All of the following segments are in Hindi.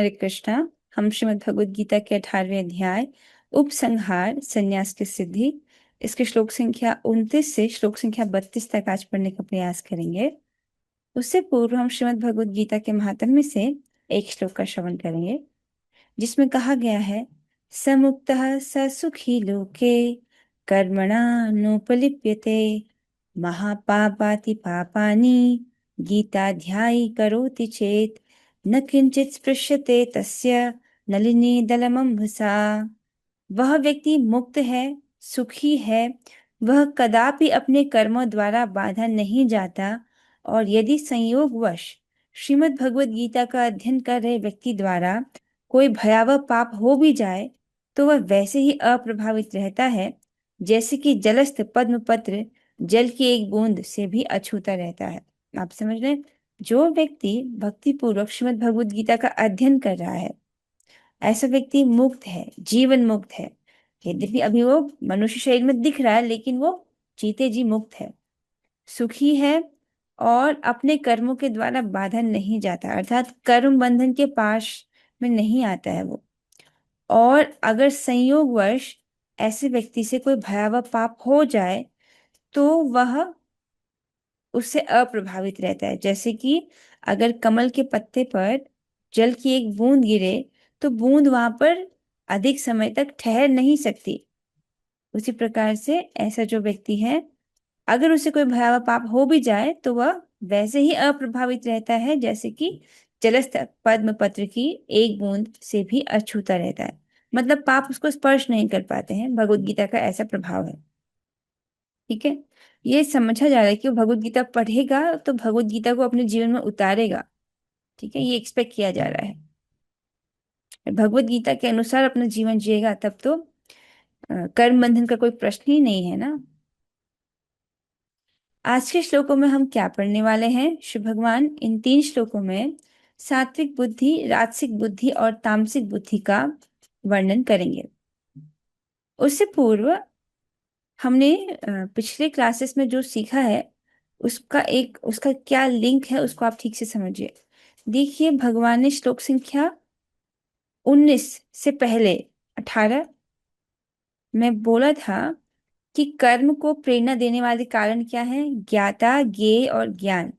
हरे कृष्णा। हम श्रीमद् भगवद गीता के 18वें अध्याय उपसंहार संन्यास की सिद्धि, इसके श्लोक संख्या 29 से श्लोक संख्या 32 तक आज पढ़ने का प्रयास करेंगे। उससे पूर्व हम श्रीमद् भगवद गीता के महात्म्य से एक श्लोक का श्रवण करेंगे, जिसमें कहा गया है, समुक्तः स सुखी लोके कर्मणा नोपलिप्यते महापापाति पापानि गीताध्यायी करोति चेत न किंचित स्पृश्यते तस्य नलिनी दलमंभसा। वह व्यक्ति मुक्त है, सुखी है, वह कदापि अपने कर्मों द्वारा बाधा नहीं जाता, और यदि संयोगवश श्रीमद् भगवद गीता का अध्ययन कर रहे व्यक्ति द्वारा कोई भयावह पाप हो भी जाए तो वह वैसे ही अप्रभावित रहता है, जैसे कि जलस्थ पद्मपत्र जल की एक बूंद से भी अछूता रहता है। आप समझ रहे हैं? जो व्यक्ति भक्ति पूर्वक श्रीमद् भगवद गीता का अध्ययन कर रहा है, ऐसा व्यक्ति मुक्त है, जीवन मुक्त है। यद्यपि अभी वो मनुष्य शरीर में दिख रहा है, लेकिन वो जीते जी मुक्त है, सुखी है, और अपने कर्मों के द्वारा बाधा नहीं जाता, अर्थात कर्म बंधन के पाश में नहीं आता है वो। और अगर संयोगवश ऐसे व्यक्ति से कोई भयावह पाप हो जाए तो वह उससे अप्रभावित रहता है। जैसे कि अगर कमल के पत्ते पर जल की एक बूंद गिरे तो बूंद वहां पर अधिक समय तक ठहर नहीं सकती, उसी प्रकार से ऐसा जो व्यक्ति है, अगर उसे कोई भयावह पाप हो भी जाए तो वह वैसे ही अप्रभावित रहता है, जैसे कि जलस्थ पद्म पत्र की एक बूंद से भी अछूता रहता है। मतलब पाप उसको स्पर्श नहीं कर पाते हैं। भगवत गीता का ऐसा प्रभाव है। ठीक है, ये समझा जा रहा है कि वो भगवत गीता पढ़ेगा तो भगवत गीता को अपने जीवन में उतारेगा। ठीक है, ये एक्सपेक्ट किया जा रहा है। भगवत गीता के अनुसार अपना जीवन जिएगा तब तो कर्म बंधन का कोई प्रश्न ही नहीं है ना। आज के श्लोकों में हम क्या पढ़ने वाले हैं? शिव भगवान इन 3 श्लोकों में सात्विक बुद्धि, राजसिक बुद्धि और तामसिक बुद्धि का वर्णन करेंगे। उससे पूर्व हमने पिछले क्लासेस में जो सीखा है उसका क्या लिंक है, उसको आप ठीक से समझिए। देखिए, भगवान ने श्लोक संख्या 19 से पहले 18 में बोला था कि कर्म को प्रेरणा देने वाले कारण क्या है? ज्ञाता, ज्ञेय और ज्ञान।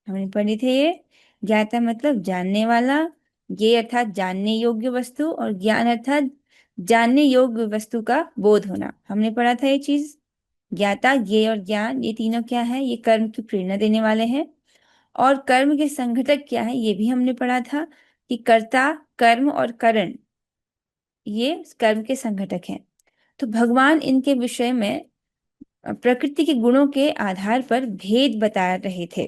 हमने पढ़े थे ये। ज्ञाता मतलब जानने वाला, ज्ञेय अर्थात जानने योग्य वस्तु, और ज्ञान अर्थात जानने योग्य वस्तु का बोध होना। हमने पढ़ा था ये चीज। ज्ञाता, ज्ञेय और ज्ञान, ये तीनों क्या है? ये कर्म की प्रेरणा देने वाले हैं। और कर्म के संघटक क्या है? ये भी हमने पढ़ा था कि कर्ता, कर्म और करण, ये कर्म के संघटक हैं। तो भगवान इनके विषय में प्रकृति के गुणों के आधार पर भेद बता रहे थे।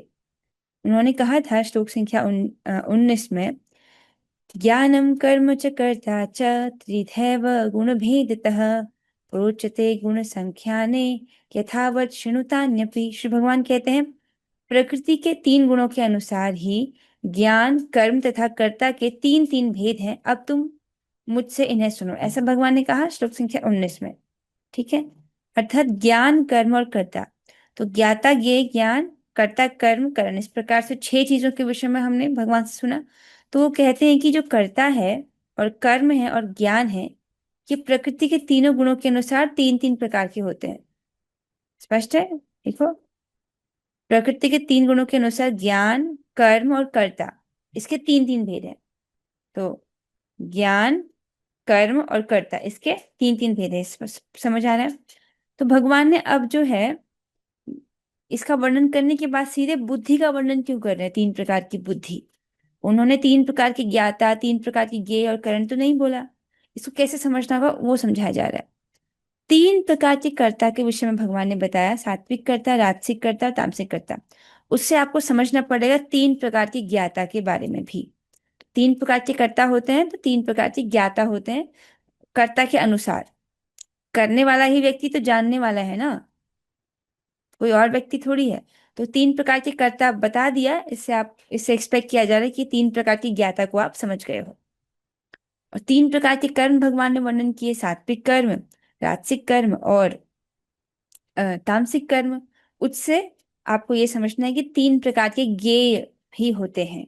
उन्होंने कहा था श्लोक संख्या 19 में, ज्ञानम कर्म च कर्ता च त्रिधैव गुण भेदतः प्रोच्यते गुण संख्याने यथावत शृणुतान्यपि। श्री भगवान कहते हैं, प्रकृति के 3 गुणों के अनुसार ही ज्ञान, कर्म तथा कर्ता के 3 भेद हैं। अब तुम मुझसे इन्हें सुनो, ऐसा भगवान ने कहा श्लोक संख्या 19 में। ठीक है, अर्थात ज्ञान, कर्म और कर्ता। तो ज्ञाता, ज्ञेय, ज्ञान, कर्ता, कर्म, करण, इस प्रकार से 6 चीजों के विषय में हमने भगवान से सुना। तो वो कहते हैं कि जो कर्ता है और कर्म है और ज्ञान है, ये प्रकृति के तीनों गुणों के अनुसार 3 प्रकार के होते हैं। स्पष्ट है? देखो, प्रकृति के 3 गुणों के अनुसार ज्ञान, कर्म और कर्ता, इसके 3 भेद हैं। तो ज्ञान, कर्म और कर्ता, इसके 3 भेद है। समझ आ रहा है? तो भगवान ने अब जो है इसका वर्णन करने के बाद सीधे बुद्धि का वर्णन क्यों कर रहे हैं? 3 प्रकार की बुद्धि। उन्होंने 3 प्रकार की ज्ञाता, 3 प्रकार की ज्ञेय और करण तो नहीं बोला। इसको कैसे समझना होगा वो समझाया जा रहा है। 3 प्रकार के कर्ता के विषय में भगवान ने बताया, सात्विक कर्ता, राजसिक कर्ता और तामसिक कर्ता। उससे आपको समझना पड़ेगा 3 प्रकार की ज्ञाता के बारे में भी। 3 प्रकार के कर्ता होते हैं तो 3 प्रकार की ज्ञाता होते हैं। कर्ता के अनुसार, करने वाला ही व्यक्ति तो जानने वाला है ना, कोई और व्यक्ति थोड़ी है। तो 3 प्रकार के कर्ता बता दिया, इससे एक्सपेक्ट किया जा रहा है कि 3 प्रकार की ज्ञाता को आप समझ गए हो। और 3 प्रकार के कर्म भगवान ने वर्णन किए, सात्विक कर्म, राजसिक कर्म और तामसिक कर्म। उससे आपको ये समझना है कि 3 प्रकार के ज्ञेय भी होते हैं,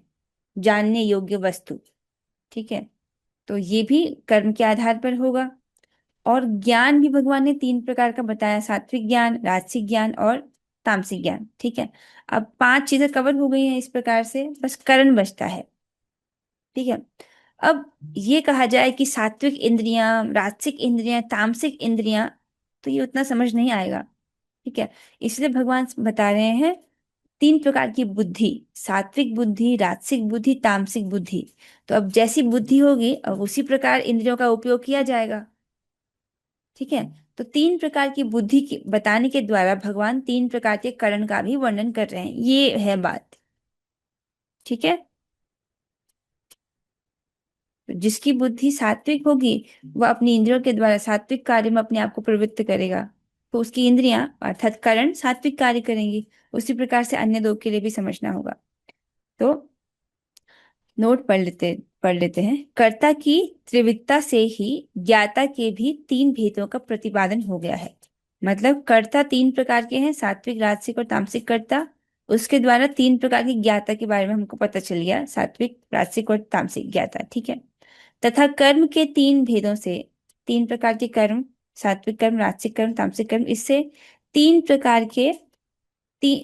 जानने योग्य वस्तु। ठीक है, तो ये भी कर्म के आधार पर होगा। और ज्ञान भी भगवान ने तीन प्रकार का बताया, सात्विक ज्ञान, राजसिक ज्ञान और तामसिक ज्ञान। ठीक है, अब पांच चीजें कवर हो गई हैं इस प्रकार से, बस करण बचता है। ठीक है, अब ये कहा जाए कि सात्विक इंद्रियां, राजसिक इंद्रियां, तामसिक इंद्रियां, तो ये उतना समझ नहीं आएगा। ठीक है, इसलिए भगवान बता रहे हैं तीन प्रकार की बुद्धि, सात्विक बुद्धि, राजसिक बुद्धि, तामसिक बुद्धि। तो अब जैसी बुद्धि होगी अब उसी प्रकार इंद्रियों का उपयोग किया जाएगा। ठीक है, तो तीन प्रकार की बुद्धि की बताने के द्वारा भगवान तीन प्रकार के करण का भी वर्णन कर रहे हैं, ये है बात। ठीक है, तो जिसकी बुद्धि सात्विक होगी वह अपनी इंद्रियों के द्वारा सात्विक कार्य में अपने आप को प्रवृत्त करेगा, तो उसकी इंद्रियां अर्थात करण सात्विक कार्य करेंगी। उसी प्रकार से अन्य दो के लिए भी समझना होगा। तो नोट पढ़ लेते हैं। कर्ता की त्रिविधता से ही ज्ञाता के भी तीन भेदों का प्रतिपादन हो गया है। मतलब कर्ता तीन प्रकार के हैं, सात्विक, राजसिक और तामसिक कर्ता। उसके द्वारा तीन प्रकार की ज्ञाता के बारे में हमको पता चल गया, सात्विक, राजसिक और तामसिक ज्ञाता। ठीक है, तथा कर्म के तीन भेदों से, तीन प्रकार के कर्म, सात्विक कर्म, राजसिक कर्म, तामसिक कर्म, इससे तीन प्रकार के ती,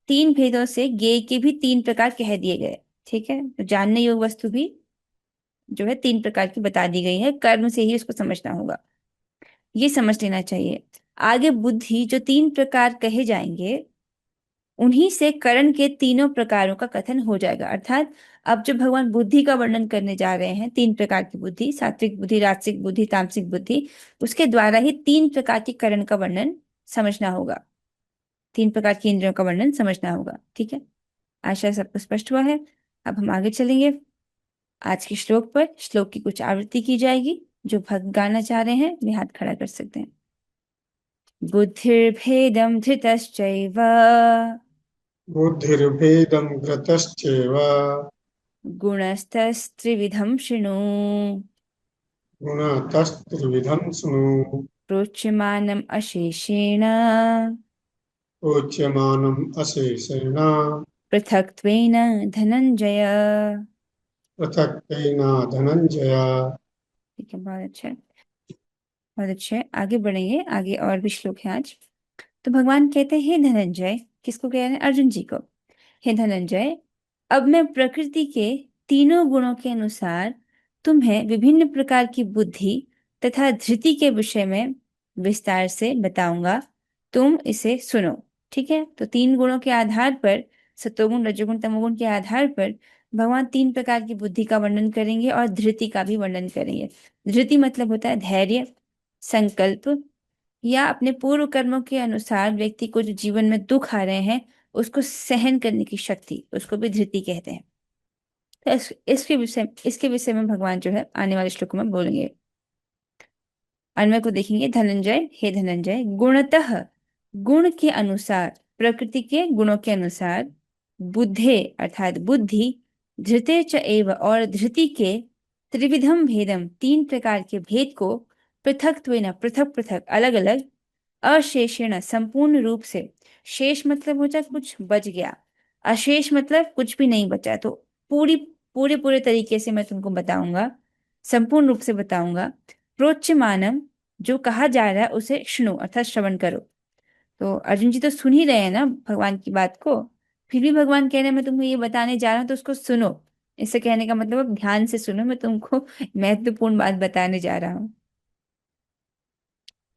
तीन भेदों से ज्ञेय के भी तीन प्रकार कह दिए गए। ठीक है, तो जानने योग्य वस्तु भी जो है तीन प्रकार की बता दी गई है, कर्म से ही उसको समझना होगा, ये समझ लेना चाहिए। आगे बुद्धि जो तीन प्रकार कहे जाएंगे उन्हीं से करण के तीनों प्रकारों का कथन हो जाएगा। अर्थात अब जो भगवान बुद्धि का वर्णन करने जा रहे हैं, तीन प्रकार की बुद्धि, सात्विक बुद्धि, राजसिक बुद्धि, तामसिक बुद्धि, उसके द्वारा ही तीन प्रकार के करण का वर्णन समझना होगा, तीन प्रकार की इंद्रियों का वर्णन समझना होगा। ठीक है, आशा है सबको स्पष्ट हुआ है। अब हम आगे चलेंगे आज के श्लोक पर। श्लोक की कुछ आवृत्ति की जाएगी। जो भक्त गाना चाह रहे हैं वे हाथ खड़ा कर सकते हैं। बुद्धिर्भेदम धृतश्चैव बुद्धिर्भेदं घ्रतश्चैव गुणस्तस्त्रिविधं शृणु गुणतस्त्रिविधं शृणु प्रोच्यमानम् अशेषेण प्रोच्यमानम् अशेषेण पृथक्त्वेन धनंजय। पृथक्तेन धनंजय। ठीक है, बहुत अच्छा, बहुत अच्छे। आगे बढ़ेंगे, आगे और भी श्लोक हैं आज। तो भगवान कहते हैं, हे धनंजय, किसको कह रहे हैं? अर्जुन जी को। हे धनंजय, अब मैं प्रकृति के तीनों गुणों के अनुसार तुम्हें विभिन्न प्रकार की बुद्धि तथा धृति के विषय में विस्तार से बताऊंगा, तुम इसे सुनो। ठीक है, तो तीन गुणों के आधार पर, सतोगुण, रजोगुण, तमोगुण के आधार पर भगवान तीन प्रकार की बुद्धि का वर्णन करेंगे और धृति का भी वर्णन करेंगे। धृति मतलब होता है धैर्य, संकल्प, या अपने पूर्व कर्मों के अनुसार व्यक्ति को जो जीवन में दुख आ रहे हैं उसको सहन करने की शक्ति, उसको भी धृति कहते हैं। तो इसके विषय में भगवान जो है आने वाले श्लोकों में बोलेंगे। अन्वय को देखेंगे। धनंजय, हे धनंजय, गुणतः, गुण के अनुसार, प्रकृति के गुणों के अनुसार, बुद्धे अर्थात बुद्धि, धृते च एव और धृति के, त्रिविधम भेदम तीन प्रकार के भेद को, पृथक्त्वेन पृथक पृथक अलग अलग, अशेषेण संपूर्ण रूप से, शेष मतलब होता है कुछ बच गया, अशेष मतलब कुछ भी नहीं बचा, तो पूरी पूरे पूरे तरीके से मैं तुमको बताऊंगा, संपूर्ण रूप से बताऊंगा। प्रोच्यमानम, जो कहा जा रहा है उसे सुनो अर्थात श्रवण करो। तो अर्जुन जी तो सुन ही रहे हैं ना भगवान की बात को, फिर भी भगवान कह रहे हैं मैं तुम्हें ये बताने जा रहा हूँ तो उसको सुनो। इससे कहने का मतलब अब ध्यान से सुनो, मैं तुमको महत्वपूर्ण बात बताने जा रहा हूँ।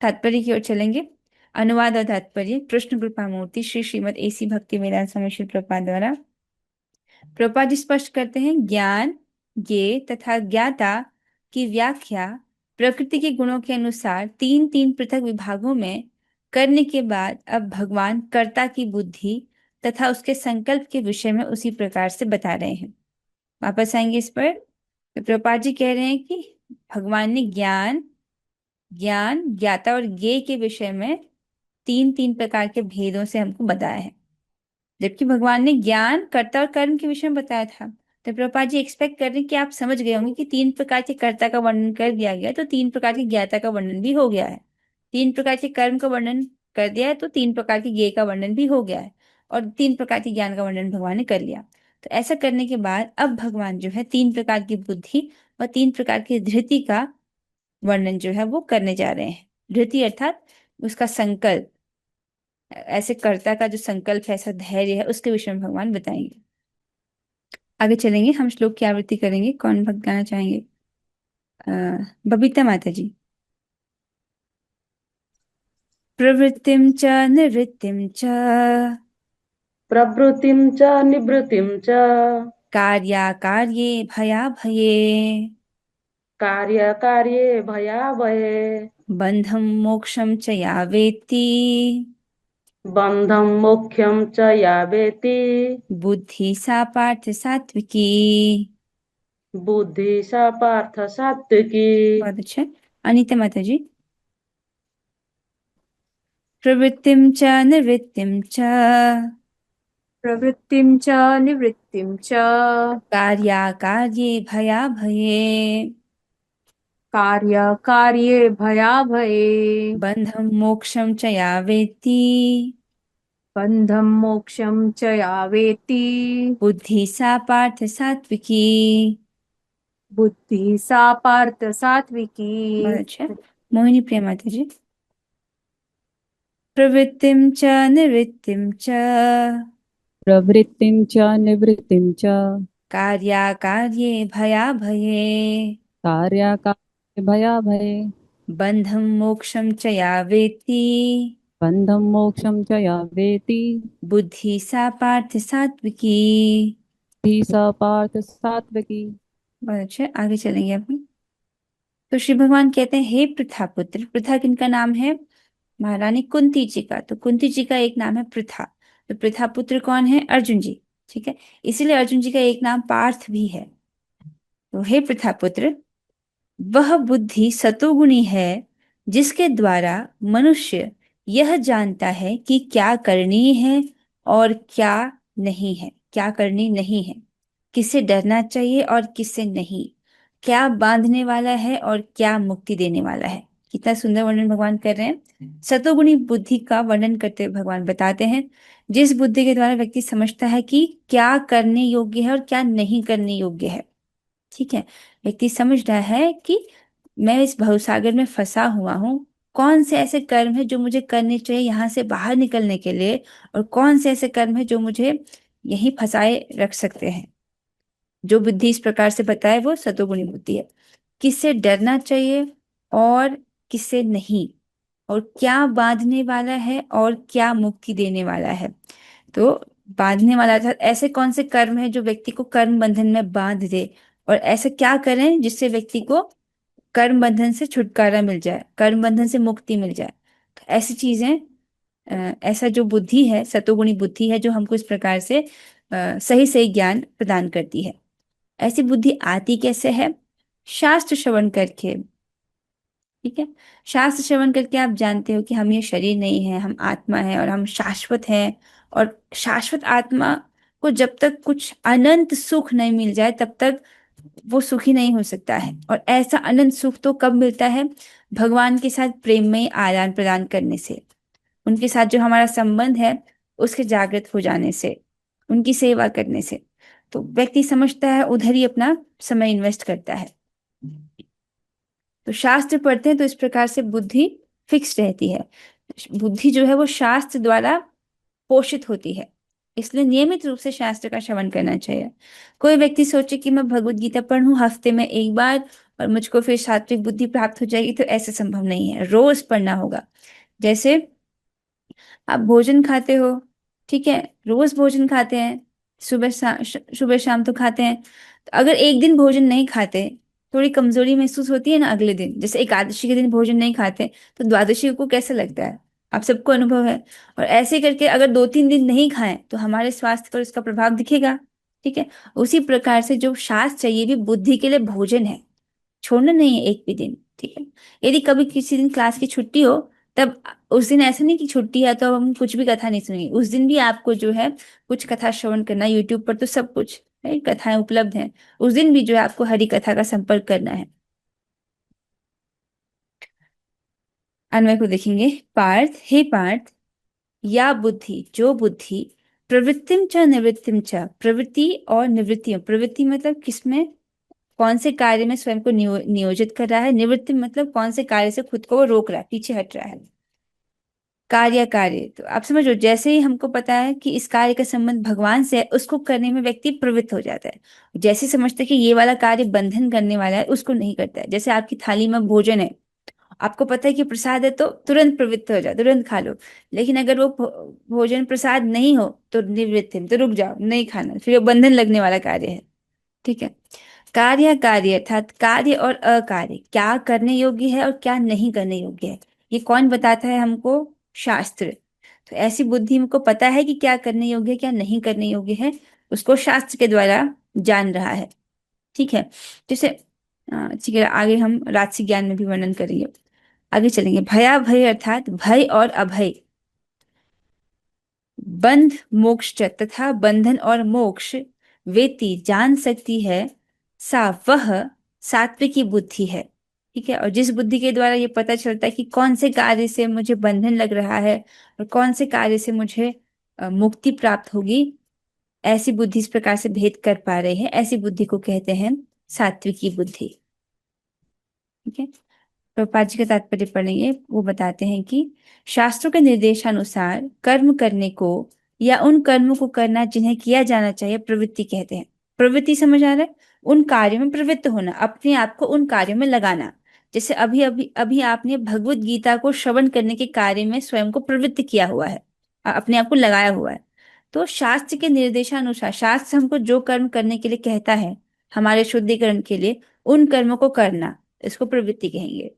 तात्पर्य की ओर चलेंगे। अनुवाद और तात्पर्य। कृष्ण कृपा मूर्ति श्री श्रीमद एसी भक्ति वेदांत स्वामी श्री प्रपाद द्वारा। प्रभुपाद जी स्पष्ट करते हैं, ज्ञान, ज्ञेय तथा ज्ञाता की व्याख्या प्रकृति के गुणों के अनुसार तीन तीन पृथक विभागों में करने के बाद अब भगवान कर्ता की बुद्धि तथा उसके संकल्प के विषय में उसी प्रकार से बता रहे हैं। वापस आएंगे इस पर। तो प्रभुपाद जी कह रहे हैं कि भगवान ने ज्ञान, ज्ञाता और ज्ञेय के विषय में तीन तीन प्रकार के भेदों से हमको बताया है, जबकि भगवान ने ज्ञान, कर्ता और कर्म के विषय में बताया था। तो प्रभुपाद जी एक्सपेक्ट कर रहे हैं कि आप समझ गए होंगे कि तीन प्रकार के कर्ता का वर्णन कर दिया गया है, तो तीन प्रकार के ज्ञाता का वर्णन भी हो गया है। तीन प्रकार के कर्म का वर्णन कर दिया है तो तीन प्रकार के ज्ञेय का वर्णन भी हो गया है, और तीन प्रकार के ज्ञान का वर्णन भगवान ने कर लिया। तो ऐसा करने के बाद अब भगवान जो है तीन प्रकार की बुद्धि और 3 प्रकार की धृति का वर्णन जो है वो करने जा रहे हैं। धृति अर्थात उसका संकल्प, ऐसे कर्ता का जो संकल्प है, ऐसा धैर्य है, उसके विषय में भगवान बताएंगे। आगे चलेंगे, हम श्लोक की आवृत्ति करेंगे। कौन भक्त गाना चाहेंगे? बबीता माता जी। प्रवृत्तिं च निवृत्तिं च प्रवृत्तिं च निवृत्तिं च कार्याकार्ये भयाभये कार्यकार्ये भयावहे बन्धं मोक्षं च या वेत्ति बन्धं मोक्षं च या वेत्ति बुद्धि सा पार्थ सात्विकी। बुद्धि सा पार्थ सात्विकी। बहुत अच्छा। अनीता माता जी। प्रवृत्तिं च निवृत्तिं च प्रवृत्तिं च निवृत्तिं च कार्याकार्ये भयाभये कार्यकार्ये भयाभये बन्धं मोक्षं च या वेत्ति बन्धं मोक्षं च या वेत्ति बुद्धि सा पार्थ सात्विकी। बुद्धि सा पार्थ सात्विकी। बहुत अच्छा। मोहिनी प्रिया माता जी। प्रवृत्तिं च निवृत्तिं च प्रवृत्तिं च निवृत्तिं च कार्याकार्ये भयाभये कार्याकार्ये भयाभये बन्धं मोक्षं च या वेत्ति बन्धं मोक्षं च या वेत्ति बुद्धि सा पार्थ सात्विकी। बुद्धिः सा पार्थ सात्विकी। बहुत अच्छे, आगे चलेंगे अपन। तो श्री भगवान कहते हैं, हे पृथा पुत्र। पृथा किनका नाम है? महारानी कुंती जी का। तो कुंती जी का एक नाम है पृथा। तो पृथा पुत्र कौन है? अर्जुन जी। ठीक है, इसीलिए अर्जुन जी का एक नाम पार्थ भी है। तो हे पृथा पुत्र, वह बुद्धि सतोगुणी है जिसके द्वारा मनुष्य यह जानता है कि क्या करनी है और क्या नहीं है, क्या करनी नहीं है, किससे डरना चाहिए और किससे नहीं, क्या बांधने वाला है और क्या मुक्ति देने वाला है। कितना सुंदर वर्णन भगवान कर रहे हैं। सतोगुणी बुद्धि का वर्णन करते हुए भगवान बताते हैं, जिस बुद्धि के द्वारा व्यक्ति समझता है कि क्या करने योग्य है और क्या नहीं करने योग्य है। ठीक है, व्यक्ति समझ रहा है कि मैं इस भवसागर में फंसा हुआ हूँ, कौन से ऐसे कर्म है जो मुझे करने चाहिए यहाँ से बाहर निकलने के लिए, और कौन से ऐसे कर्म है जो मुझे यहीं फंसाए रख सकते हैं। जो बुद्धि इस प्रकार से बताए वो सतोगुणी बुद्धि है। किससे डरना चाहिए और किससे नहीं, और क्या बांधने वाला है और क्या मुक्ति देने वाला है। तो बांधने वाला था, ऐसे कौन से कर्म है जो व्यक्ति को कर्म बंधन में बांध दे, और ऐसा क्या करें जिससे व्यक्ति को कर्म बंधन से छुटकारा मिल जाए, कर्म बंधन से मुक्ति मिल जाए। तो ऐसी चीजें, ऐसा जो बुद्धि है, सतोगुणी बुद्धि है, जो हमको इस प्रकार से सही सही ज्ञान प्रदान करती है। ऐसी बुद्धि आती कैसे है? शास्त्र श्रवण करके। ठीक है, शास्त्र श्रवण करके आप जानते हो कि हम ये शरीर नहीं है, हम आत्मा है और हम शाश्वत हैं। और शाश्वत आत्मा को जब तक कुछ अनंत सुख नहीं मिल जाए तब तक वो सुखी नहीं हो सकता है। और ऐसा अनंत सुख तो कब मिलता है? भगवान के साथ प्रेम में आदान प्रदान करने से, उनके साथ जो हमारा संबंध है उसके जागृत हो जाने से, उनकी सेवा करने से। तो व्यक्ति समझता है, उधर ही अपना समय इन्वेस्ट करता है। तो शास्त्र पढ़ते हैं तो इस प्रकार से बुद्धि फिक्स रहती है। बुद्धि जो है वो शास्त्र द्वारा पोषित होती है, इसलिए नियमित रूप से शास्त्र का श्रवण करना चाहिए। कोई व्यक्ति सोचे कि मैं भगवत गीता पढ़ूं हफ्ते में एक बार और मुझको फिर सात्विक बुद्धि प्राप्त हो जाएगी, तो ऐसे संभव नहीं है। रोज पढ़ना होगा। जैसे आप भोजन खाते हो, ठीक है, रोज भोजन खाते हैं, सुबह शाम तो खाते हैं। तो अगर एक दिन भोजन नहीं खाते, थोड़ी कमजोरी महसूस होती है ना अगले दिन। जैसे एकादशी के दिन भोजन नहीं खाते तो द्वादशी को कैसा लगता है, आप सबको अनुभव है। और ऐसे करके अगर 2-3 दिन नहीं खाएं तो हमारे स्वास्थ्य पर उसका प्रभाव दिखेगा। ठीक है, उसी प्रकार से जो शास्त्र चाहिए भी बुद्धि के लिए भोजन है, छोड़ना नहीं है एक भी दिन। ठीक है, यदि कभी किसी दिन क्लास की छुट्टी हो, तब उस दिन ऐसा नहीं कि छुट्टी है तो अब हम कुछ भी कथा नहीं सुनेंगे। उस दिन भी आपको जो है कुछ कथा श्रवण करना, यूट्यूब पर तो सब कुछ है, कथाएं उपलब्ध हैं। उस दिन भी जो है आपको हरि कथा का संपर्क करना है। अन्वय को देखेंगे। पार्थ, हे पार्थ, या बुद्धि, जो बुद्धि, प्रवृत्तिम च निवृत्तिम च, प्रवृत्ति और निवृत्ति, प्रवृत्ति मतलब किसमें, कौन से कार्य में स्वयं को नियोजित कर रहा है। निवृत्ति मतलब कौन से कार्य से खुद को वो रोक रहा है, पीछे हट रहा है। कार्य तो आप समझो, जैसे ही हमको पता है कि इस कार्य का संबंध भगवान से है, उसको करने में व्यक्ति प्रवृत्त हो जाता है। जैसे ही समझते हैं कि ये वाला कार्य बंधन करने वाला है, उसको नहीं करता है। जैसे आपकी थाली में भोजन है, आपको पता है कि प्रसाद है, तो तुरंत प्रवृत्त हो जाओ, तुरंत खा लो। लेकिन अगर वो भोजन प्रसाद नहीं हो तो निवृत्त है, तो रुक जाओ, नहीं खाना, फिर वो बंधन लगने वाला कार्य है। ठीक है। कार्य अर्थात कार्य और अकार्य, क्या करने योग्य है और क्या नहीं करने योग्य है, ये कौन बताता है हमको? शास्त्र। तो ऐसी बुद्धि हमको पता है कि क्या करने योग्य है, क्या नहीं करने योग्य है, उसको शास्त्र के द्वारा जान रहा है। ठीक है। जैसे ठीक है, आगे हम राजसिक ज्ञान में भी वर्णन करेंगे। आगे चलेंगे। भया भय अर्थात भय और अभय, बंध मोक्ष तथा बंधन और मोक्ष वेती जान सकती है, सा वह सात्विकी बुद्धि है। ठीक है। और जिस बुद्धि के द्वारा ये पता चलता है कि कौन से कार्य से मुझे बंधन लग रहा है और कौन से कार्य से मुझे मुक्ति प्राप्त होगी, ऐसी बुद्धि इस प्रकार से भेद कर पा रहे हैं, ऐसी बुद्धि को कहते हैं सात्विकी बुद्धि। ठीक है। प्रभुपाद जी का तात्पर्य पढ़ेंगे। वो बताते हैं कि शास्त्रों के निर्देशानुसार कर्म करने को या उन कर्मों को करना जिन्हें किया जाना चाहिए प्रवृत्ति कहते हैं। प्रवृत्ति समझ आ रहा है? उन कार्यों में प्रवृत्त होना, अपने आप को उन कार्यों में लगाना। जैसे अभी अभी अभी आपने भगवत गीता को श्रवण करने के कार्य में स्वयं को प्रवृत्त किया हुआ है, अपने आप को लगाया हुआ है। तो शास्त्र के निर्देशानुसार, शास्त्र हमको जो कर्म करने के लिए कहता है हमारे शुद्धिकरण के लिए, उन कर्मों को करना, इसको प्रवृत्ति कहेंगे।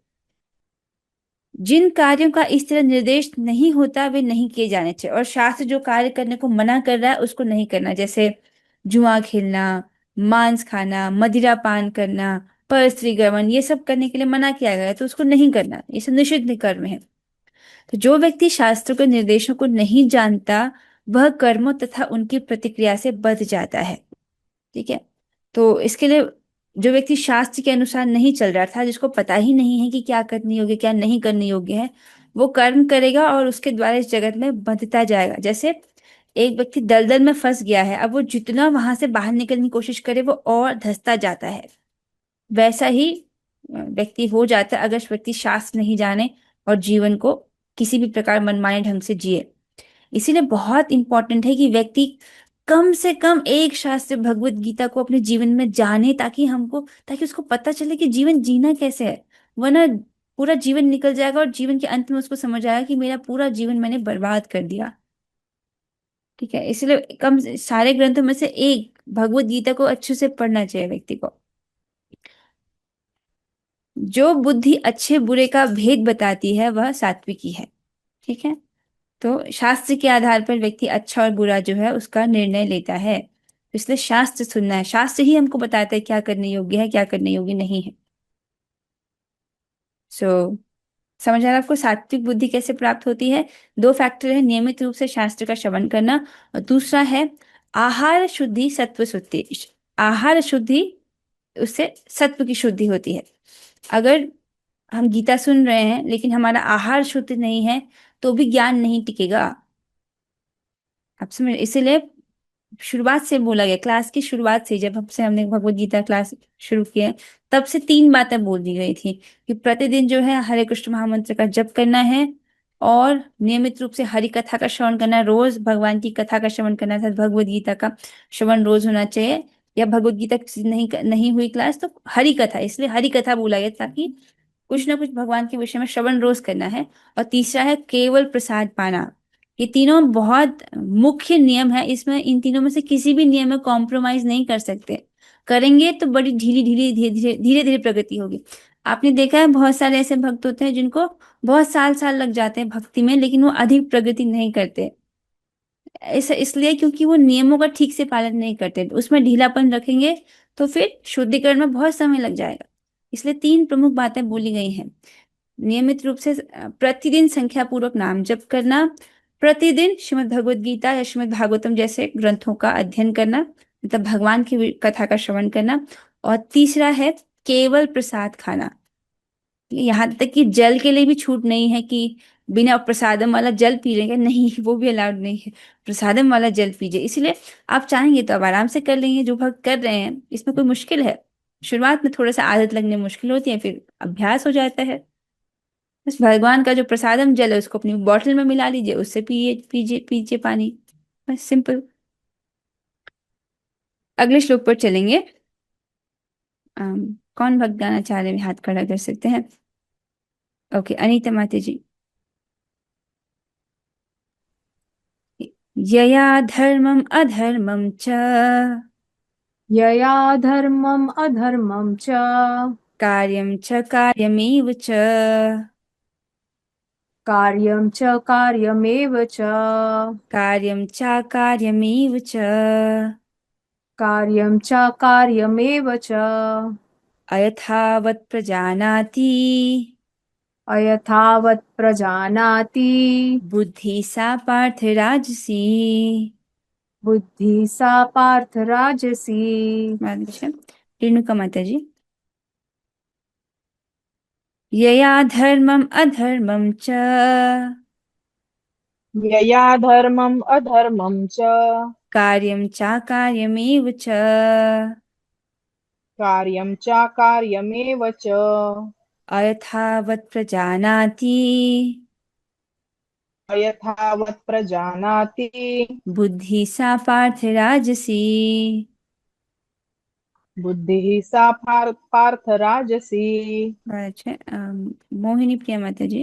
जिन कार्यों का इस तरह निर्देश नहीं होता वे नहीं किए जाने चाहिए, और शास्त्र जो कार्य करने को मना कर रहा है उसको नहीं करना। जैसे जुआ खेलना, मांस खाना, मदिरा पान करना, परस्त्री गमन, ये सब करने के लिए मना किया गया है, तो उसको नहीं करना, ये सब निषिद्ध कर्म है। तो जो व्यक्ति शास्त्र के निर्देशों को नहीं जानता, वह कर्मों तथा उनकी प्रतिक्रिया से बच जाता है। ठीक है। तो इसके लिए जो व्यक्ति शास्त्र के अनुसार नहीं चल रहा था, जिसको पता ही नहीं है कि क्या करने योग्य क्या नहीं करने योग्य है, वो कर्म करेगा और उसके द्वारा इस जगत में बंधता जाएगा। जैसे एक व्यक्ति दलदल में फंस गया है, अब वो जितना वहां से बाहर निकलने की कोशिश करे वो और धंसता जाता है। वैसा ही व्यक्ति हो जाता है अगर व्यक्ति शास्त्र नहीं जाने और जीवन को किसी भी प्रकार मनमाने ढंग से जिए। इसीलिए बहुत इंपॉर्टेंट है कि व्यक्ति कम से कम एक शास्त्र भगवत गीता को अपने जीवन में जाने, ताकि उसको पता चले कि जीवन जीना कैसे है। वरना पूरा जीवन निकल जाएगा और जीवन के अंत में उसको समझ आएगा कि मेरा पूरा जीवन मैंने बर्बाद कर दिया। ठीक है। इसलिए कम सारे ग्रंथों में से एक भगवत गीता को अच्छे से पढ़ना चाहिए व्यक्ति को। जो बुद्धि अच्छे बुरे का भेद बताती है वह सात्विकी है। ठीक है। तो शास्त्र के आधार पर व्यक्ति अच्छा और बुरा जो है उसका निर्णय लेता है। इसलिए शास्त्र सुनना है, शास्त्र ही हमको बताता है क्या करने योग्य है क्या करने योग्य नहीं है। समझ आ रहा है आपको सात्विक बुद्धि कैसे प्राप्त होती है? दो फैक्टर है, नियमित रूप से शास्त्र का श्रवण करना, और दूसरा है आहार शुद्धि, सत्व शुद्धि। आहार शुद्धि, उससे सत्व की शुद्धि होती है। अगर हम गीता सुन रहे हैं लेकिन हमारा आहार शुद्ध नहीं है तो भी ज्ञान नहीं टिकेगा। आप समझ, इसीलिए शुरुआत से बोला गया, क्लास की शुरुआत से, जब हमने भगवत गीता क्लास शुरू किया तब से तीन बातें बोल दी गई थी कि प्रतिदिन जो है हरे कृष्ण महामंत्र का जप करना है और नियमित रूप से हरि कथा का श्रवण करना है। रोज भगवान की कथा का श्रवण करना था, भगवत गीता का श्रवण रोज होना चाहिए। या भगवत गीता किसी नहीं हुई क्लास तो हरि कथा, इसलिए हरि कथा बोला गया ताकि कुछ ना कुछ भगवान के विषय में श्रवण रोज करना है। और तीसरा है केवल प्रसाद पाना। ये तीनों बहुत मुख्य नियम है, इसमें इन तीनों में से किसी भी नियम में कॉम्प्रोमाइज नहीं कर सकते। करेंगे तो बड़ी ढीली ढीली धीरे धीरे धीरे प्रगति होगी। आपने देखा है बहुत सारे ऐसे भक्त होते हैं जिनको बहुत साल साल लग जाते हैं भक्ति में, लेकिन वो अधिक प्रगति नहीं करते। ऐसा इसलिए क्योंकि वो नियमों का ठीक से पालन नहीं करते। उसमें ढीलापन रखेंगे तो फिर शुद्धिकरण में बहुत समय लग जाएगा। इसलिए तीन प्रमुख बातें बोली गई हैं। नियमित रूप से प्रतिदिन संख्या पूर्वक नाम जप करना, प्रतिदिन श्रीमद् भगवद गीता या श्रीमद् भागवतम जैसे ग्रंथों का अध्ययन करना, मतलब भगवान की कथा का श्रवण करना, और तीसरा है केवल प्रसाद खाना। यहाँ तक कि जल के लिए भी छूट नहीं है कि बिना प्रसादम वाला जल पी लेंगे, नहीं, वो भी अलाउड नहीं है। प्रसादम वाला जल पीजिए। इसलिए आप चाहेंगे तो आप आराम से कर लेंगे, जो भक्त कर रहे हैं इसमें कोई मुश्किल है? शुरुआत में थोड़ा सा आदत लगने मुश्किल होती है, फिर अभ्यास हो जाता है। बस भगवान का जो प्रसादम जल है उसको अपनी बॉटल में मिला लीजिए, उससे पिए पीजिए पीजिए पानी। बस सिंपल। अगले श्लोक पर चलेंगे। कौन भक्त गाना चाह रहे हैं, हाथ खड़ा कर सकते हैं। ओके, अनीता माता जी। यया धर्मम अधर्मम च यया धर्मम् अधर्मं च कार्यं च कार्यमेव च कार्यं च कार्यमेव च कार्यं च कार्यमेव च कार्यं च कार्यमेव च अयथावत् प्रजानाति अयथावत् प्रजानाति बुद्धि सा पार्थ राजसी। बुद्धि सा पार्थ राजसी। अच्छा, रेणुका माता जी। यया धर्मम अधर्मम च यया धर्मम् अधर्मं च कार्यं च कार्यमेव च कार्यं च कार्यमेव च अयथावत् प्रजानाति अयथावत् प्रजानाति बुद्धि सा पार्थ राजसी। बुद्धिः सा पार्थ राजसी। अच्छा, मोहिनी प्रिया माता जी।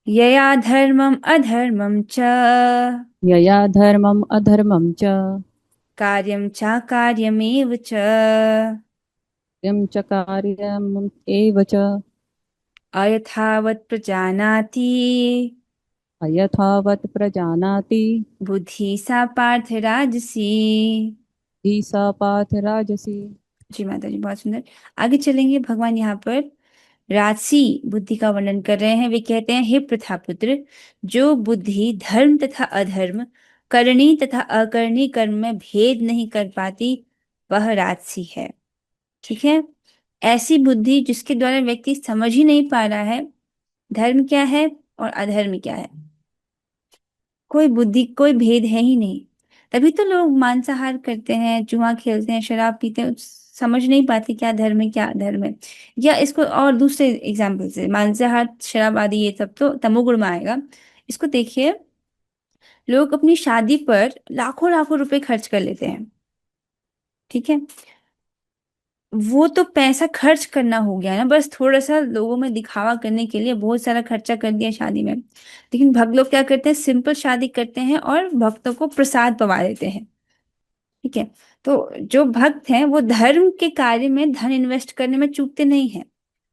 यया धर्मम अधर्मम च यया धर्मम् अधर्मं च कार्यं च कार्यमेव च कार्यं च कार्यम् एव च अयथावत् प्रजानाति अयथावत् प्रजानाति बुद्धि सा पार्थ राजसी। हि सा पार्थ राजसी। जी माता जी, बहुत सुंदर। आगे चलेंगे। भगवान यहाँ पर राजसी बुद्धि का वर्णन कर रहे हैं। वे कहते हैं, हे प्रथापुत्र, जो बुद्धि धर्म तथा अधर्म, करनी तथा अकरणी कर्म में भेद नहीं कर पाती, वह राजसी है। ठीक है। ऐसी बुद्धि जिसके द्वारा व्यक्ति समझ ही नहीं पा रहा है धर्म क्या है और अधर्म क्या है। कोई बुद्धि, कोई भेद है ही नहीं। तभी तो लोग मांसाहार करते हैं, जुआ खेलते हैं, शराब पीते हैं, समझ नहीं पाते क्या धर्म है क्या अधर्म है। या इसको और दूसरे एग्जाम्पल से, मांसाहार शराब आदि ये सब तो तमोगुण में आएगा। इसको देखिए, लोग अपनी शादी पर लाखों लाखों रुपए खर्च कर लेते हैं। ठीक है। वो तो पैसा खर्च करना हो गया ना, बस थोड़ा सा लोगों में दिखावा करने के लिए बहुत सारा खर्चा कर दिया शादी में। लेकिन भक्त लोग क्या करते हैं, सिंपल शादी करते हैं और भक्तों को प्रसाद पवा देते हैं। ठीक है। तो जो भक्त हैं वो धर्म के कार्य में धन इन्वेस्ट करने में चूकते नहीं हैं।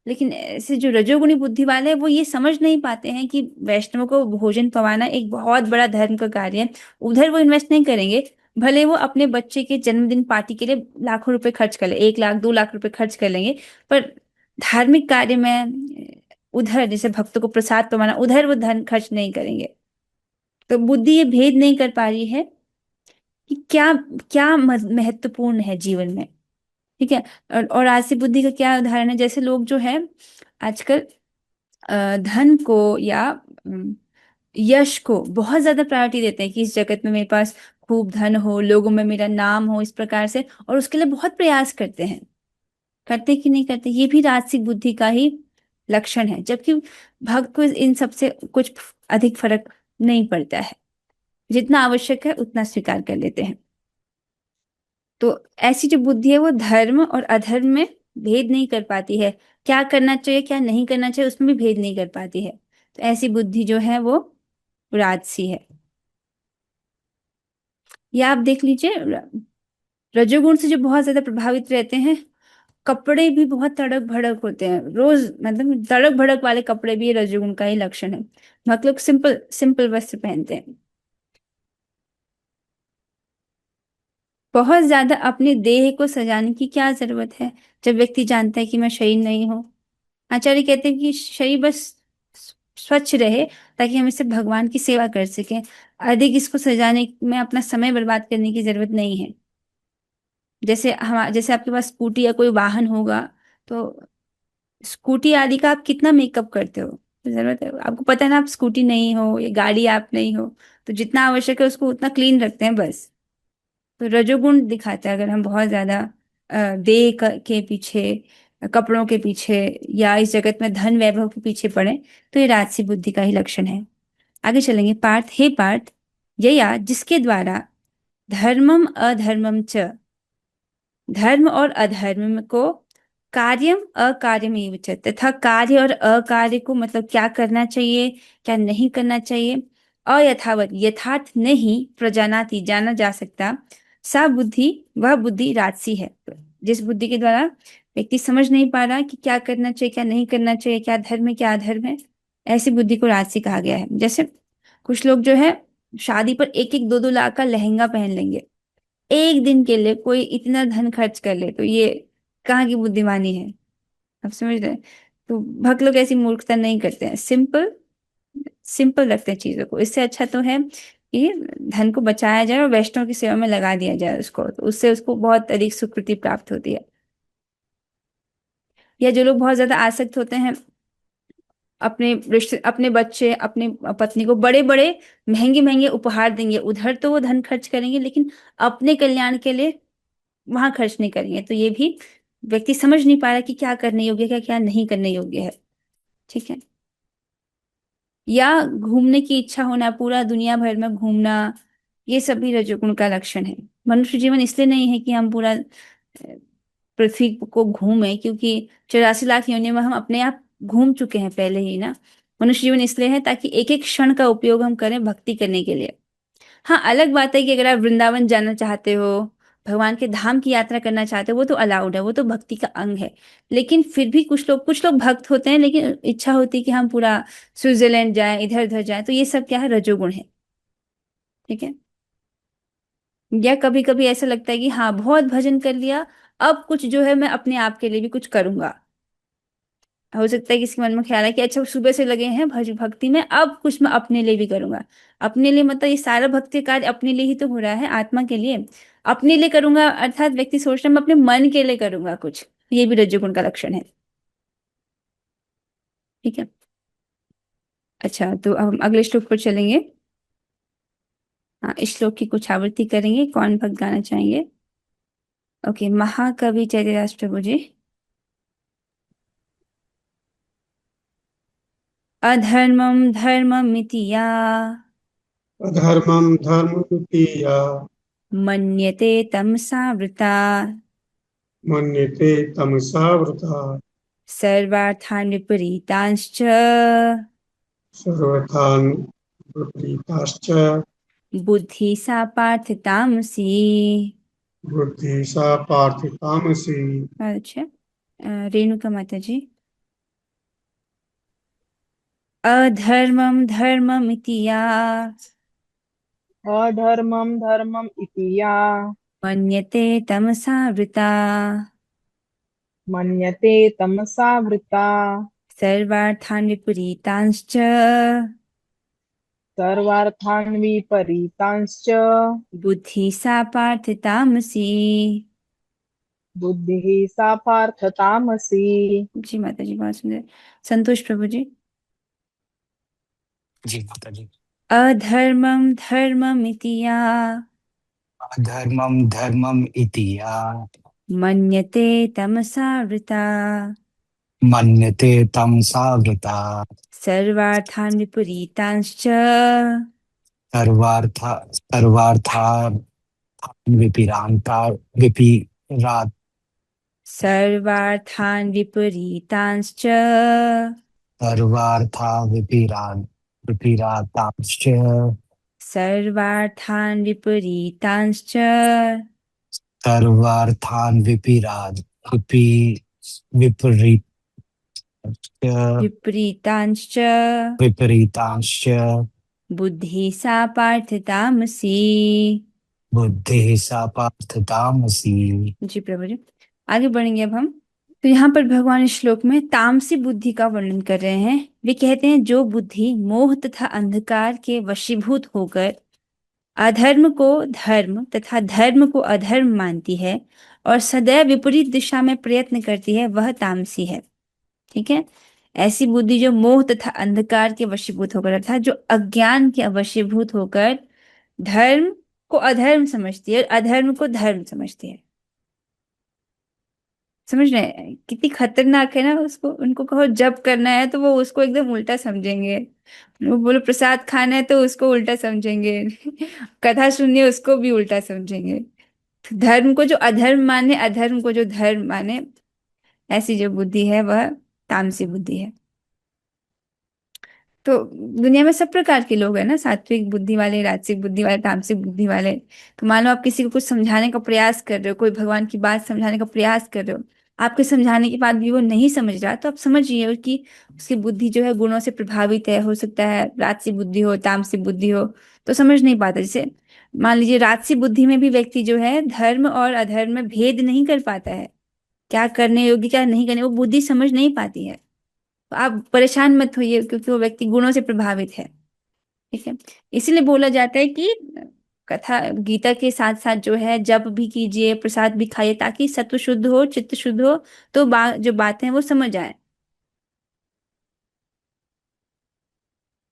लेकिन ऐसे जो रजोगुणी बुद्धि वाले हैं वो ये समझ नहीं पाते हैं कि वैष्णव को भोजन पवाना एक बहुत बड़ा धर्म का कार्य है। उधर वो इन्वेस्ट नहीं करेंगे। भले वो अपने बच्चे के जन्मदिन पार्टी के लिए लाखों रुपए खर्च कर ले, 1 लाख 2 लाख रुपए खर्च कर लेंगे, पर धार्मिक कार्य में उधर, जैसे भक्तों को प्रसाद पवाना, उधर वो धन खर्च नहीं करेंगे। तो बुद्धि ये भेद नहीं कर पा रही है कि क्या क्या महत्वपूर्ण है जीवन में। ठीक है। और आलसी बुद्धि का क्या उदाहरण है, जैसे लोग जो है आजकल धन को या यश को बहुत ज्यादा प्रायोरिटी देते हैं कि इस जगत में मेरे पास खूब धन हो, लोगों में मेरा नाम हो, इस प्रकार से, और उसके लिए बहुत प्रयास करते हैं। करते कि नहीं करते, ये भी राजसिक बुद्धि का ही लक्षण है। जबकि भक्त को इन सबसे कुछ अधिक फर्क नहीं पड़ता है, जितना आवश्यक है उतना स्वीकार कर लेते हैं। तो ऐसी जो बुद्धि है वो धर्म और अधर्म में भेद नहीं कर पाती है, क्या करना चाहिए क्या नहीं करना चाहिए उसमें भी भेद नहीं कर पाती है। तो ऐसी बुद्धि जो है वो राजसी है। या आप देख लीजिए, रजोगुण से जो बहुत ज्यादा प्रभावित रहते हैं, कपड़े भी बहुत तड़क भड़क होते हैं रोज, मतलब तड़क भड़क वाले कपड़े भी रजोगुण का ही लक्षण है। मतलब सिंपल सिंपल वस्त्र पहनते हैं। बहुत ज्यादा अपने देह को सजाने की क्या जरूरत है, जब व्यक्ति जानता है कि मैं शरीर नहीं हूँ। आचार्य कहते हैं कि शरीर बस स्वच्छ रहे ताकि हम इससे भगवान की सेवा कर सकें। अधिक इसको सजाने में अपना समय बर्बाद करने की जरूरत नहीं है। जैसे आपके पास स्कूटी या कोई वाहन होगा, तो स्कूटी आदि का आप कितना मेकअप करते हो, तो जरूरत है, आपको पता है ना, आप स्कूटी नहीं हो, ये गाड़ी आप नहीं हो, तो जितना आवश्यक है उसको उतना क्लीन रखते हैं बस। तो रजोगुण दिखाता है। अगर हम बहुत ज्यादा देह के पीछे, कपड़ों के पीछे या इस जगत में धन वैभव के पीछे पड़े, तो ये राजसी बुद्धि का ही लक्षण है। आगे चलेंगे। पार्थ, हे पार्थ, यया जिसके द्वारा धर्मम अधर्मम च, धर्म और अधर्म को, कार्यम अकार्यमेव च, तथा कार्य और अकार्य को, मतलब क्या करना चाहिए क्या नहीं करना चाहिए, अयथावत यथार्थ नहीं, प्रजानाति जाना जा सकता, सा बुद्धि वह बुद्धि राजसी है। जिस बुद्धि के द्वारा व्यक्ति समझ नहीं पा रहा कि क्या करना चाहिए क्या नहीं करना चाहिए, क्या धर्म है क्या अधर्म है, ऐसी बुद्धि को राजसी कहा गया है। जैसे कुछ लोग जो है शादी पर एक एक दो दो लाख का लहंगा पहन लेंगे, एक दिन के लिए कोई इतना धन खर्च कर ले, तो ये कहाँ की बुद्धिमानी है? आप समझ रहे हैं? तो भक्त लोग ऐसी मूर्खता नहीं करते हैं, सिंपल सिंपल रखते हैं चीजों को। इससे अच्छा तो है कि धन को बचाया जाए और वैष्णव की सेवा में लगा दिया जाए उसको, तो उससे उसको बहुत अधिक सुकृति प्राप्त होती है। या जो लोग बहुत ज्यादा आसक्त होते हैं, अपने रिश्ते, अपने बच्चे, अपने पत्नी को बड़े बड़े महंगे महंगे उपहार देंगे, उधर तो वो धन खर्च करेंगे लेकिन अपने कल्याण के लिए वहां खर्च नहीं करेंगे, तो ये भी व्यक्ति समझ नहीं पा रहा कि क्या करने योग्य है क्या क्या नहीं करने योग्य है। ठीक है। या घूमने की इच्छा होना, पूरा दुनिया भर में घूमना, ये सब भी रजोगुण का लक्षण है। मनुष्य जीवन इसलिए नहीं है कि हम पूरा पृथ्वी को घूमें, क्योंकि 84 लाख योनियों में हम अपने आप घूम चुके हैं पहले ही ना। मनुष्य जीवन इसलिए है ताकि एक एक क्षण का उपयोग हम करें भक्ति करने के लिए। हाँ, अलग बात है कि अगर आप वृंदावन जाना चाहते हो, भगवान के धाम की यात्रा करना चाहते हो, वो तो अलाउड है, वो तो भक्ति का अंग है। लेकिन फिर भी कुछ लोग भक्त होते हैं लेकिन इच्छा होती है कि हम पूरा स्विट्जरलैंड जाएं, इधर उधर जाएं, तो ये सब क्या है? रजोगुण है। ठीक है। या कभी कभी ऐसा लगता है कि हाँ बहुत भजन कर लिया, अब कुछ जो है मैं अपने आप के लिए भी कुछ करूंगा। हो सकता है किसी के मन में ख्याल है कि अच्छा सुबह से लगे हैं भक्ति में, अब कुछ मैं अपने लिए भी करूंगा। अपने लिए मतलब ये सारा भक्ति कार्य अपने लिए ही तो हो रहा है, आत्मा के लिए। अपने लिए करूंगा अर्थात व्यक्ति सोच रहा है मैं अपने मन के लिए करूंगा कुछ, ये भी रजोगुण का लक्षण है। ठीक है। अच्छा, तो अब हम अगले श्लोक पर चलेंगे। हाँ, इस श्लोक की कुछ आवृत्ति करेंगे। कौन भक्त गाना चाहेंगे? ओके, महाकवि चैतन्यदास प्रभु जी। अधर्मम धर्ममिति या अधर्मं धर्ममिति या मन्यते तमसा वृता, मन्यते तमसावृता, सर्वार्थान् विपरीतांश्च सर्वथान् विपरीताश्च, बुद्धि सा पार्थ तामसी। बुद्धि सा पार्थ तामसी। अच्छा, रेणुका माता जी। अधर्मम धर्ममिति या अधर्मं धर्मम् इति या मन्यते तमसा वृता, मन्यते तमसावृता, सर्वार्थान् विपरीतांश्च सर्वार्थान् विपरीतांश्च, बुद्धि सा पार्थ तामसी। बुद्धिः सा पार्थ तामसी। जी माता जी, बहुत सुंदर। संतोष प्रभु जी। जी माता जी। अधर्मम धर्ममिति या अधर्मं धर्मम् इति या मन्यते तमसा वृता, मन्यते तमसावृता, सर्वार्थान् विपरीतांश्च सर्वार्थान् विपरीतांता विपरीतांश्च, सर्वार्थान् विपरीतांश्च विपरीतांश्च, सर्वार्थान् विपरीतांश्च सर्वार्थान् विपरीतांश्च, विपरीतांश्च विपरीतांश्च, बुद्धि सा पार्थ तामसी। बुद्धिः सा पार्थ तामसी। जी प्रभु जी। आगे बढ़ेंगे अब हम। तो यहाँ पर भगवान इस श्लोक में तामसी बुद्धि का वर्णन कर रहे हैं। वे कहते हैं जो बुद्धि मोह तथा अंधकार के वशीभूत होकर अधर्म को धर्म तथा धर्म को अधर्म मानती है और सदैव विपरीत दिशा में प्रयत्न करती है, वह तामसी है। ठीक है। ऐसी बुद्धि जो मोह तथा अंधकार के वशीभूत होकर, अर्थात जो अज्ञान के वशीभूत होकर धर्म को अधर्म समझती है और अधर्म को धर्म समझती है। समझ रहे हैं कितनी खतरनाक है ना। उसको उनको कहो जप करना है तो वो उसको एकदम उल्टा समझेंगे। वो बोलो प्रसाद खाना है तो उसको उल्टा समझेंगे। कथा सुननी है उसको भी उल्टा समझेंगे। तो धर्म को जो अधर्म माने, अधर्म को जो धर्म माने, ऐसी जो बुद्धि है वह तामसी बुद्धि है। तो दुनिया में सब प्रकार के लोग हैं ना, सात्विक बुद्धि वाले, राजसिक बुद्धि वाले, तामसिक बुद्धि वाले। तो मान लो आप किसी को कुछ समझाने का प्रयास कर रहे हो, कोई भगवान की बात समझाने का प्रयास कर रहे हो, आपके समझाने के बाद भी वो नहीं समझ रहा, तो आप समझिए कि उसकी बुद्धि जो है गुणों से प्रभावित है। हो सकता है राजसी बुद्धि हो, तामसी बुद्धि हो, तो समझ नहीं पाता। जैसे मान लीजिए राजसी बुद्धि में भी व्यक्ति जो है धर्म और अधर्म में भेद नहीं कर पाता है। क्या करने योग्य क्या नहीं करने, वो बुद्धि समझ नहीं पाती है। तो आप परेशान मत होइए क्योंकि वो व्यक्ति गुणों से प्रभावित है। ठीक है, इसीलिए बोला जाता है कि कथा गीता के साथ साथ जो है जप भी कीजिए, प्रसाद भी खाइए, ताकि सत्व शुद्ध हो, चित्त शुद्ध हो, तो जो बातें हैं वो समझ आए।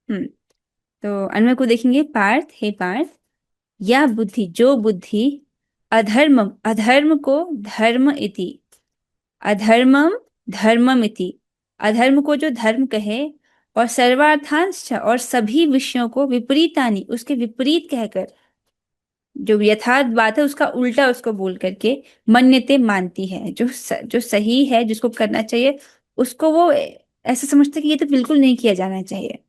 हम्म तो अन्वय को देखेंगे। पार्थ, हे पार्थ, यह बुद्धि, जो बुद्धि अधर्म, अधर्म को धर्म इति, अधर्मम धर्मम इति, अधर्म को जो धर्म कहे, और सर्वार्थांश, और सभी विषयों को विपरीतानि, उसके विपरीत कहकर, जो यथार्थ बात है उसका उल्टा उसको बोल करके मन्यते मानती है। जो सही है, जिसको करना चाहिए, उसको वो ऐसा समझते कि ये तो बिल्कुल नहीं किया जाना चाहिए।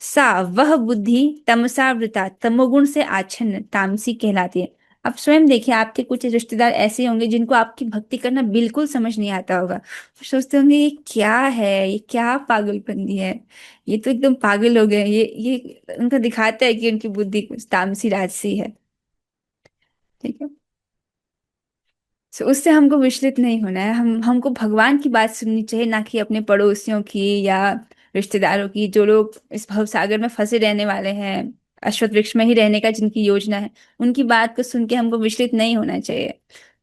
सा, वह बुद्धि तमसावृता, तमोगुण से आच्छन्न, तामसी कहलाती है। आप स्वयं देखिए, आपके कुछ रिश्तेदार ऐसे होंगे जिनको आपकी भक्ति करना बिल्कुल समझ नहीं आता होगा। सोचते होंगे ये क्या है, ये क्या पागलपंती है, ये तो एकदम पागल हो गए। ये उनका दिखाता है कि उनकी बुद्धि तामसी राजसी है। ठीक है, तो उससे हमको विचलित नहीं होना है। हमको भगवान की बात सुननी चाहिए, ना कि अपने पड़ोसियों की या रिश्तेदारों की, जो लोग इस भवसागर में फंसे रहने वाले हैं, अश्वत्थ वृक्ष में ही रहने का जिनकी योजना है, उनकी बात को सुन के हमको विचलित नहीं होना चाहिए।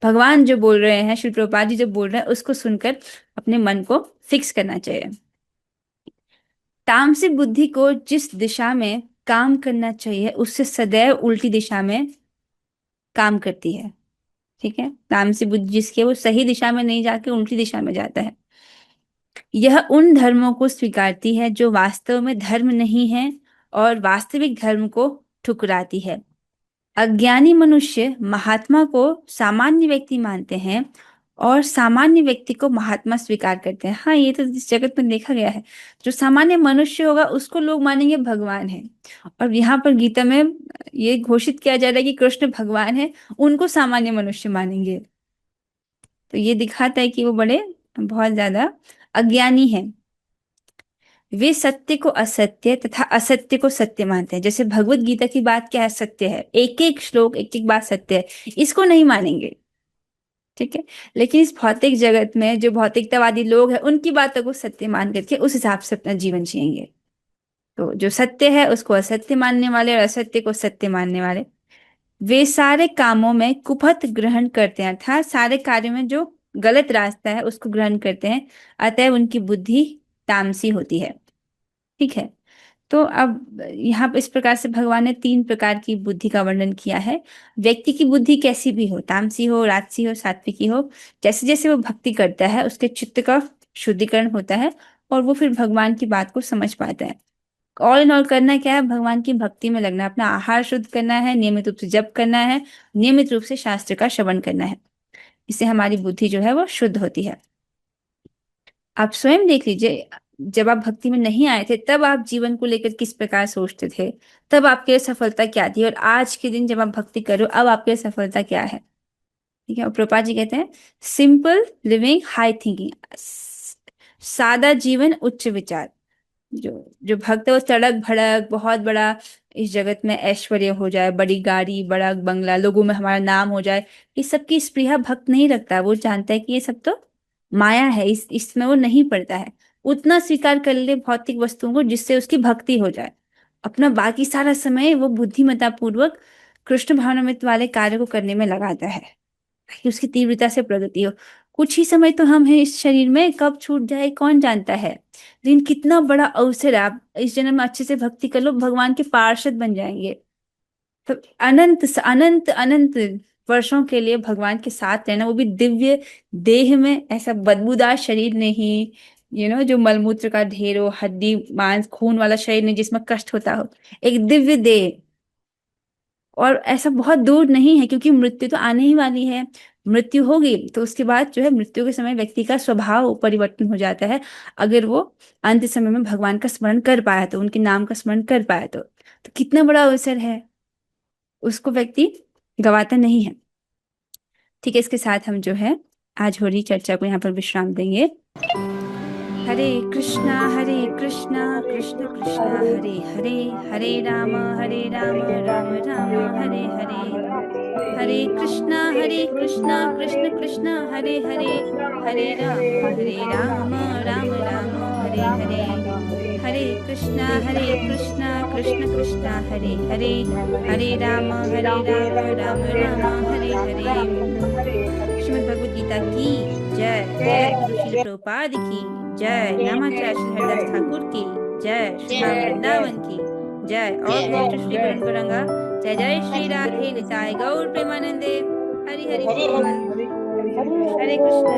भगवान जो बोल रहे हैं, श्री प्रभुपाद जी जो बोल रहे हैं, उसको सुनकर अपने मन को फिक्स करना चाहिए। तामसिक बुद्धि को जिस दिशा में काम करना चाहिए उससे सदैव उल्टी दिशा में काम करती है। ठीक है, तामसी बुद्धि जिसकी है वो सही दिशा में नहीं जाके उल्टी दिशा में जाता है। यह उन धर्मों को स्वीकारती है जो वास्तव में धर्म नहीं है, और वास्तविक धर्म को ठुकराती है। अज्ञानी मनुष्य महात्मा को सामान्य व्यक्ति मानते हैं, और सामान्य व्यक्ति को महात्मा स्वीकार करते हैं। हाँ, ये तो इस जगत में देखा गया है। जो सामान्य मनुष्य होगा उसको लोग मानेंगे भगवान है, और यहाँ पर गीता में ये घोषित किया जा रहा है कि कृष्ण भगवान है, उनको सामान्य मनुष्य मानेंगे। तो ये दिखाता है कि वो बड़े बहुत ज्यादा अज्ञानी हैं। वे सत्य को असत्य तथा असत्य को सत्य मानते हैं। जैसे भगवत गीता की बात क्या है, सत्य है, एक एक श्लोक, एक एक बात सत्य है, इसको नहीं मानेंगे। ठीक है, लेकिन इस भौतिक जगत में जो भौतिकतावादी लोग हैं, उनकी बातों को सत्य मान करके उस हिसाब से अपना जीवन जिएंगे। तो जो सत्य है उसको असत्य मानने वाले, और असत्य को सत्य मानने वाले, वे सारे कामों में कुपथ ग्रहण करते हैं, अर्थात सारे कार्यों में जो गलत रास्ता है उसको ग्रहण करते हैं। अतः उनकी बुद्धि तामसी होती है। ठीक है, तो अब यहाँ पर इस प्रकार से भगवान ने 3 प्रकार की बुद्धि का वर्णन किया है। व्यक्ति की बुद्धि कैसी भी हो, तामसी हो, राजसी हो, सात्विकी हो, जैसे जैसे वो भक्ति करता है उसके चित्त का शुद्धिकरण होता है, और वो फिर भगवान की बात को समझ पाता है। ऑल इन ऑल करना क्या है, भगवान की भक्ति में लगना, अपना आहार शुद्ध करना है, नियमित रूप से जप करना है, नियमित रूप से शास्त्र का श्रवण करना है। इससे हमारी बुद्धि जो है वो शुद्ध होती है। आप स्वयं देख लीजिए, जब आप भक्ति में नहीं आए थे तब आप जीवन को लेकर किस प्रकार सोचते थे, तब आपके लिए सफलता क्या थी, और आज के दिन जब आप भक्ति करो अब आपके लिए सफलता क्या है। ठीक है, और प्रभुपाद जी कहते हैं सिंपल लिविंग हाई थिंकिंग, सादा जीवन उच्च विचार। जो जो भक्त है वो तड़क भड़क बहुत बड़ा इस जगत में ऐश्वर्य हो जाए, बड़ी गाड़ी, बड़ा बंगला, लोगों में हमारा नाम हो जाए, ये सब की स्पृहा भक्त नहीं रखता। वो जानता है कि ये सब तो माया है, इसमें वो नहीं पड़ता है। उतना स्वीकार कर ले भौतिक वस्तुओं को जिससे उसकी भक्ति हो जाए। अपना बाकी सारा समय वो बुद्धिमत्ता पूर्वक कृष्ण भावनामृत वाले कार्य को करने में लगाता है, ताकि उसकी तीव्रता से प्रगति हो। कुछ ही समय तो हम हैं इस शरीर में, कब छूट जाए कौन जानता है। लेकिन कितना बड़ा अवसर है, आप इस जन्म में अच्छे से भक्ति कर लो, भगवान के पार्षद बन जाएंगे। तो अनंत अनंत अनंत वर्षों के लिए भगवान के साथ रहना, वो भी दिव्य देह में, ऐसा बदबूदार शरीर नहीं, जो मलमूत्र का ढेर हो, हड्डी मांस खून वाला शरीर नहीं जिसमें कष्ट होता हो, एक दिव्य देह। और ऐसा बहुत दूर नहीं है, क्योंकि मृत्यु तो आने ही वाली है। मृत्यु होगी तो उसके बाद जो है, मृत्यु के समय व्यक्ति का स्वभाव परिवर्तन हो जाता है। अगर वो अंत समय में भगवान का स्मरण कर पाया, तो उनके नाम का स्मरण कर पाया, तो कितना बड़ा अवसर है, उसको व्यक्ति गवाता नहीं है। ठीक है, इसके साथ हम जो है आज हो रही चर्चा को यहाँ पर विश्राम देंगे। हरे कृष्णा कृष्ण कृष्ण हरे हरे, हरे राम राम राम हरे हरे, हरे कृष्णा कृष्ण कृष्ण हरे हरे, हरे राम राम राम हरे हरे, हरे कृष्णा कृष्ण कृष्ण हरे हरे, हरे राम राम राम हरे हरे। श्रीमद् भगवद गीता की जय, जय गुरु श्री प्रभुपाद की जय, नमाचार्य श्री हरिदास ठाकुर की जय, श्री राम वृंदावन की जय, और गोष्ठ श्री गौरंगा। जय जय श्री राधे निताय गौर प्रेमानंदे। हरि हरि बोल। हरे कृष्णा।